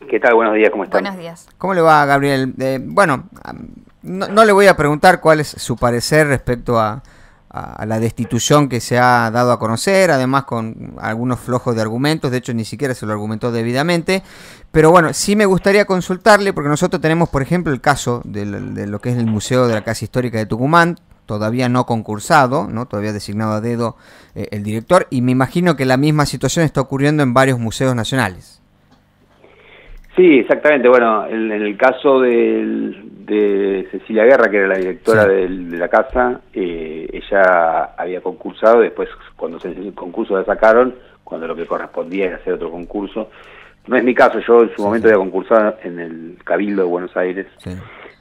¿Qué tal? Buenos días, ¿cómo están? Buenos días. ¿Cómo le va, Gabriel? Bueno, no le voy a preguntar cuál es su parecer respecto a la destitución que se ha dado a conocer, además con algunos flojos de argumentos, de hecho ni siquiera se lo argumentó debidamente, pero bueno, sí me gustaría consultarle, porque nosotros tenemos, por ejemplo, el caso de lo que es el Museo de la Casa Histórica de Tucumán, todavía no concursado, ¿no? Todavía designado a dedo el director, y me imagino que la misma situación está ocurriendo en varios museos nacionales. Sí, exactamente. Bueno, en el caso de Cecilia Guerra, que era la directora de la casa, ella había concursado, después cuando el concurso la sacaron, cuando lo que correspondía era hacer otro concurso. No es mi caso, yo en su momento había concursado en el Cabildo de Buenos Aires. Sí.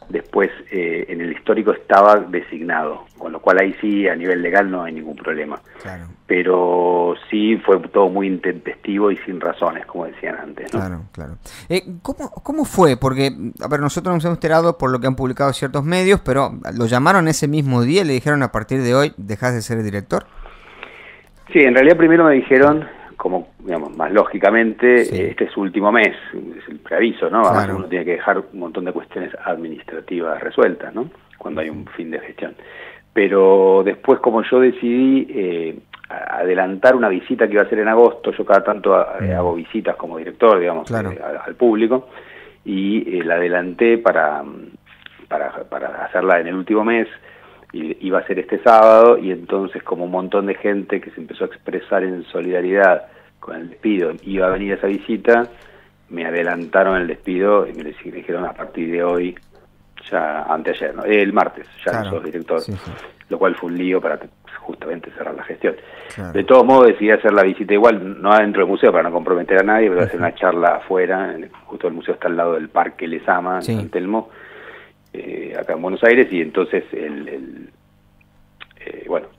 Después en el histórico estaba designado, con lo cual ahí sí a nivel legal no hay ningún problema. Claro. Pero sí fue todo muy intempestivo y sin razones, como decían antes, ¿no? Claro, claro. ¿Cómo fue? Porque, a ver, nosotros nos hemos enterado por lo que han publicado ciertos medios, pero ¿lo llamaron ese mismo día y le dijeron a partir de hoy dejás de ser el director? Sí, en realidad primero me dijeron, como digamos más lógicamente, este es su último mes, es el preaviso, ¿no? Claro. Además uno tiene que dejar un montón de cuestiones administrativas resueltas, ¿no? Cuando hay un fin de gestión. Pero después, como yo decidí adelantar una visita que iba a hacer en agosto, yo cada tanto hago visitas como director, digamos, claro, al público, y la adelanté para hacerla en el último mes. Iba a ser este sábado, y entonces como un montón de gente que se empezó a expresar en solidaridad con el despido iba a venir a esa visita, me adelantaron el despido y me dijeron a partir de hoy, ya anteayer, ¿no? El martes, ya claro, no sos director, sí. Lo cual fue un lío para justamente cerrar la gestión. Claro. De todos modos decidí hacer la visita igual, no adentro del museo para no comprometer a nadie, pero hacer una charla afuera, justo el museo está al lado del Parque Lezama, en San Telmo, acá en Buenos Aires, y entonces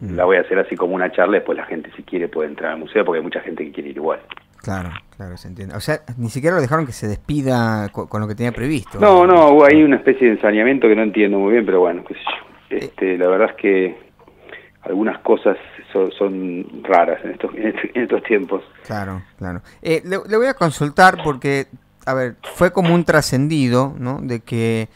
la voy a hacer así como una charla, después la gente si quiere puede entrar al museo, porque hay mucha gente que quiere ir igual. Claro, claro, se entiende. O sea, ni siquiera lo dejaron que se despida con lo que tenía previsto. No, hubo ahí una especie de ensañamiento que no entiendo muy bien, pero bueno, qué sé yo. La verdad es que algunas cosas son raras en estos tiempos. Claro, claro. Le voy a consultar porque, a ver, fue como un trascendido, ¿no? De que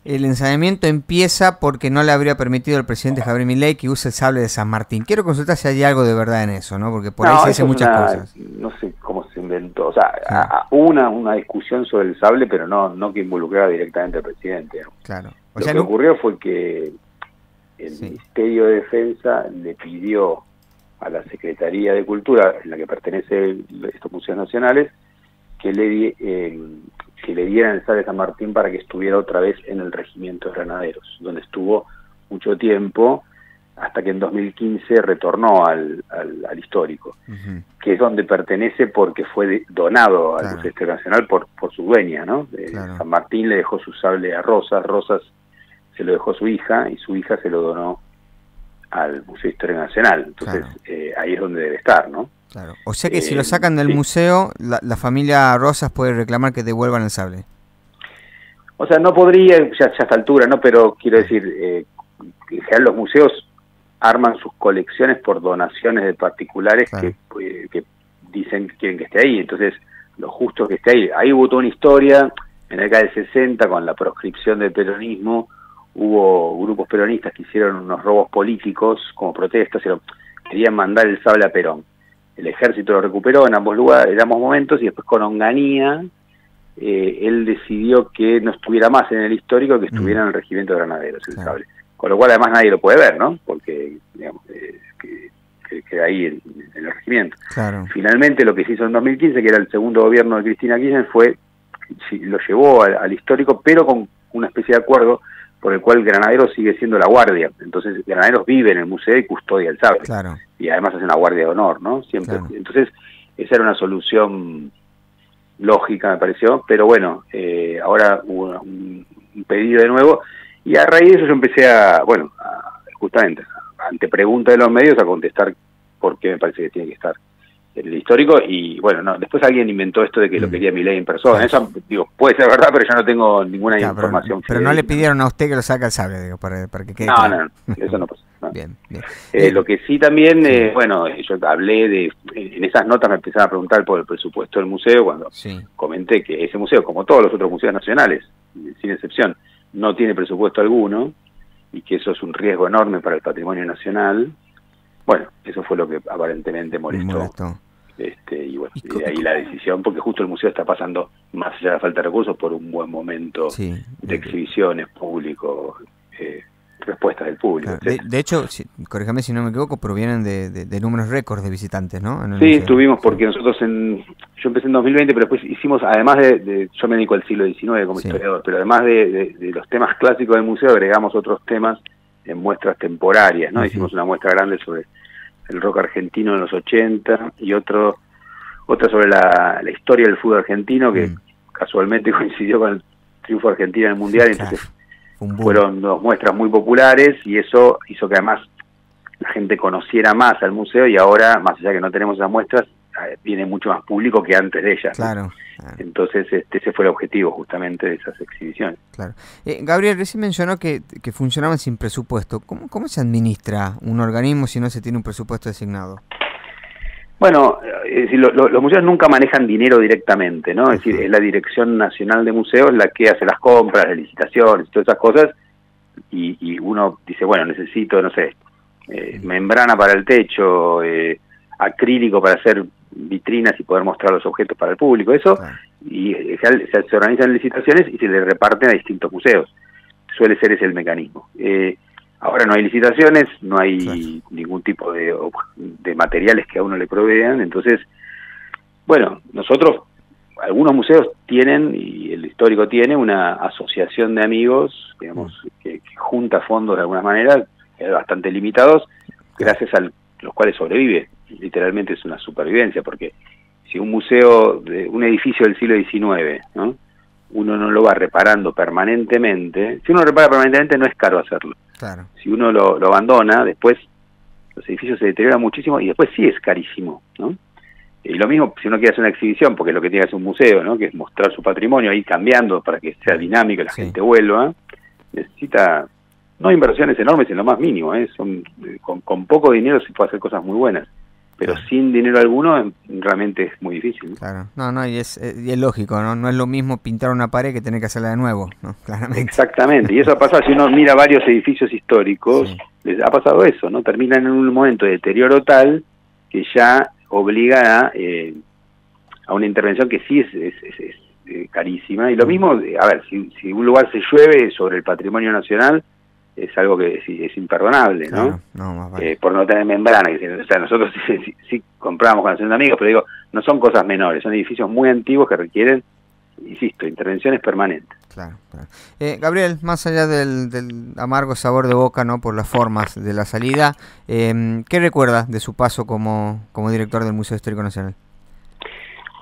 el ensañamiento empieza porque no le habría permitido al presidente Javier Milei que use el sable de San Martín. Quiero consultar si hay algo de verdad en eso, ¿no? Porque por ahí se dicen muchas cosas. No sé cómo se inventó. O sea, hubo una discusión sobre el sable, pero no que involucrara directamente al presidente, ¿no? Claro. Lo que ocurrió fue que el Ministerio de Defensa le pidió a la Secretaría de Cultura, en la que pertenecen estos museos nacionales, que le dieran el sable de San Martín para que estuviera otra vez en el Regimiento de Granaderos, donde estuvo mucho tiempo, hasta que en 2015 retornó al histórico, que es donde pertenece porque fue donado al Museo Internacional por su dueña, ¿no? San Martín le dejó su sable a Rosas se lo dejó a su hija, y su hija se lo donó al Museo Historia Nacional. Entonces ahí es donde debe estar, ¿no? Claro. O sea que si lo sacan del museo, la familia Rosas puede reclamar que devuelvan el sable. O sea, no podría ya a esta altura, ¿no? Pero quiero decir, en general los museos arman sus colecciones por donaciones de particulares que dicen que quieren que esté ahí. Entonces, lo justo es que esté ahí. Ahí hubo toda una historia, en la década del 60, con la proscripción del peronismo, hubo grupos peronistas que hicieron unos robos políticos como protestas, querían mandar el sable a Perón. El ejército lo recuperó en ambos lugares, en ambos momentos, y después con Onganía él decidió que no estuviera más en el histórico, que estuviera en el Regimiento de Granaderos, el sable. Con lo cual además nadie lo puede ver, ¿no? Porque digamos, que queda ahí en el regimiento. Claro. Finalmente lo que se hizo en 2015, que era el segundo gobierno de Cristina Kirchner, lo llevó al histórico, pero con una especie de acuerdo por el cual Granaderos sigue siendo la guardia. Entonces Granaderos vive en el museo y custodia el sable. Claro. Y además hace una guardia de honor, ¿no? Siempre. Claro. Entonces esa era una solución lógica, me pareció, pero bueno, ahora hubo un pedido de nuevo, y a raíz de eso yo empecé justamente, ante pregunta de los medios, a contestar por qué me parece que tiene que estar el histórico. Y bueno, después alguien inventó esto de que lo quería Milei en persona. Eso, puede ser verdad, pero yo no tengo ninguna información. Pero no le pidieron a usted que lo saque al sable, para que quede claro. No, eso no pasa. ¿no? Bien, bien. Lo que sí también, bueno, yo hablé en esas notas me empezaron a preguntar por el presupuesto del museo, cuando comenté que ese museo, como todos los otros museos nacionales, sin excepción, no tiene presupuesto alguno, y que eso es un riesgo enorme para el patrimonio nacional. Bueno, eso fue lo que aparentemente molestó. Y bueno, de ahí la decisión, porque justo el museo está pasando, más allá de la falta de recursos, por un buen momento de exhibiciones, público, respuestas del público. Claro. De hecho, corríjame si no me equivoco, provienen de números récords de visitantes, ¿no? Sí, estuvimos, porque nosotros yo empecé en 2020, pero después hicimos, además yo me dedico al siglo XIX como historiador, pero además de los temas clásicos del museo, agregamos otros temas en muestras temporarias, ¿no? Hicimos una muestra grande sobre el rock argentino en los 80 y otra sobre la historia del fútbol argentino, que casualmente coincidió con el triunfo argentino en el Mundial, entonces fueron dos muestras muy populares, y eso hizo que además la gente conociera más al museo, y ahora, más allá que no tenemos esas muestras, viene mucho más público que antes de ellas. Claro. Entonces ese fue el objetivo justamente de esas exhibiciones. Claro. Gabriel, recién mencionó que funcionaban sin presupuesto. ¿Cómo se administra un organismo si no se tiene un presupuesto designado? Bueno, es decir, los museos nunca manejan dinero directamente, ¿no? Es decir, es la Dirección Nacional de Museos la que hace las compras, las licitaciones, todas esas cosas, y uno dice, bueno, necesito, no sé, membrana para el techo, acrílico para hacer vitrinas y poder mostrar los objetos para el público, eso, y se organizan licitaciones y se le reparten a distintos museos. Suele ser ese el mecanismo. Ahora no hay licitaciones, no hay ningún tipo de materiales que a uno le provean, entonces, bueno, algunos museos tienen, y el histórico tiene, una asociación de amigos, digamos, que junta fondos de alguna manera, bastante limitados, gracias a los cuales sobrevive. Literalmente es una supervivencia, porque si un museo, un edificio del siglo XIX, ¿no?, uno no lo va reparando permanentemente, si uno lo repara permanentemente no es caro hacerlo. Claro. Si uno lo abandona, después los edificios se deterioran muchísimo y después sí es carísimo, ¿no? Y lo mismo si uno quiere hacer una exhibición, porque lo que tiene que hacer un museo, ¿no?, que es mostrar su patrimonio, ir cambiando para que sea dinámico y la gente vuelva, necesita no inversiones enormes en lo más mínimo, con poco dinero se puede hacer cosas muy buenas, pero sin dinero alguno realmente es muy difícil, ¿no? Claro, y es lógico, ¿no? No es lo mismo pintar una pared que tener que hacerla de nuevo, ¿no? Claramente. Exactamente, y eso pasa si uno mira varios edificios históricos, les ha pasado eso, ¿no? Terminan en un momento de deterioro tal que ya obliga a una intervención que sí es carísima, y lo mismo, a ver, si un lugar se llueve sobre el patrimonio nacional, es algo que es imperdonable, ¿no? Por no tener membrana. O sea, nosotros sí compramos con Nación de Amigos, pero digo, no son cosas menores, son edificios muy antiguos que requieren, insisto, intervenciones permanentes. Claro. Gabriel, más allá del amargo sabor de boca, ¿no?, por las formas de la salida, ¿qué recuerda de su paso como director del Museo Histórico Nacional?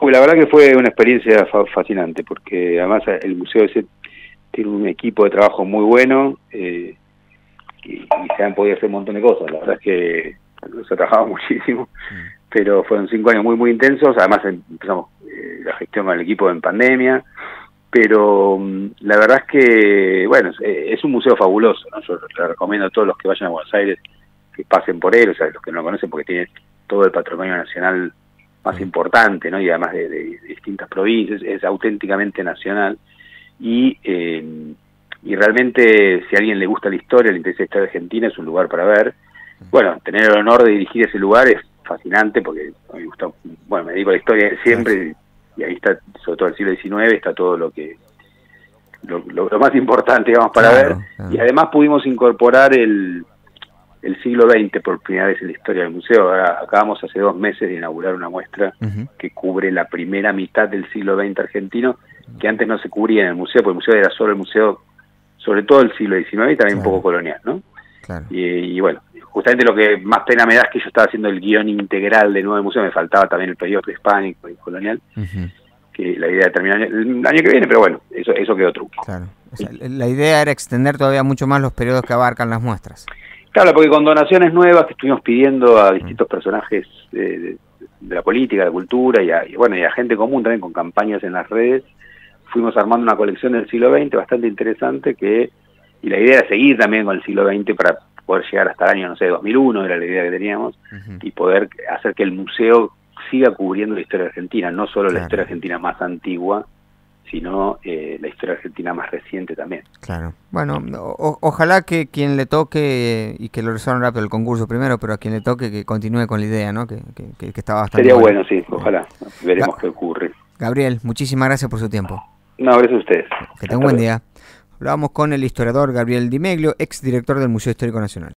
La verdad que fue una experiencia fascinante, porque además el museo ese tiene un equipo de trabajo muy bueno, y se han podido hacer un montón de cosas. La verdad es que se ha trabajado muchísimo, pero fueron 5 años muy, muy intensos. Además empezamos la gestión con el equipo en pandemia, pero la verdad es que, bueno, es un museo fabuloso, ¿no? Yo le recomiendo a todos los que vayan a Buenos Aires que pasen por él, o sea, los que no lo conocen, porque tiene todo el patrimonio nacional más importante, ¿no? Y además de distintas provincias, es auténticamente nacional. Y realmente, si a alguien le gusta la historia, le interesa la historia argentina, es un lugar para ver. Bueno, tener el honor de dirigir ese lugar es fascinante, porque a mí me gusta, me dedico a la historia de siempre, y ahí está, sobre todo el siglo XIX, está todo lo más importante, digamos, para ver. Y además pudimos incorporar el siglo XX por primera vez en la historia del museo. Ahora acabamos hace 2 meses de inaugurar una muestra que cubre la primera mitad del siglo XX argentino, que antes no se cubría en el museo, porque el museo era solo el museo, sobre todo el siglo XIX, y también un poco colonial, ¿no? Y bueno, justamente lo que más pena me da es que yo estaba haciendo el guión integral de nuevo del museo, me faltaba también el periodo prehispánico y colonial, que la idea de terminar el año que viene, pero bueno, eso quedó truco. Claro. O sea, la idea era extender todavía mucho más los periodos que abarcan las muestras. Claro, porque con donaciones nuevas que estuvimos pidiendo a distintos personajes de la política, de la cultura, y a gente común también, con campañas en las redes, fuimos armando una colección del siglo XX bastante interesante, y la idea era seguir también con el siglo XX para poder llegar hasta el año, no sé, 2001, era la idea que teníamos, Ujú. y poder hacer que el museo siga cubriendo la historia argentina, no solo la Claro. historia argentina más antigua, sino la historia argentina más reciente también. Claro. Bueno, ojalá que quien le toque, y que lo resuelvan rápido el concurso primero, pero a quien le toque que continúe con la idea, ¿no? Que estaba bastante Sería buena. bueno, sí, ojalá. Veremos qué ocurre. Gabriel, muchísimas gracias por su tiempo. No, gracias a ustedes. Que tenga un buen día. Hablábamos con el historiador Gabriel Di Meglio, ex director del Museo Histórico Nacional.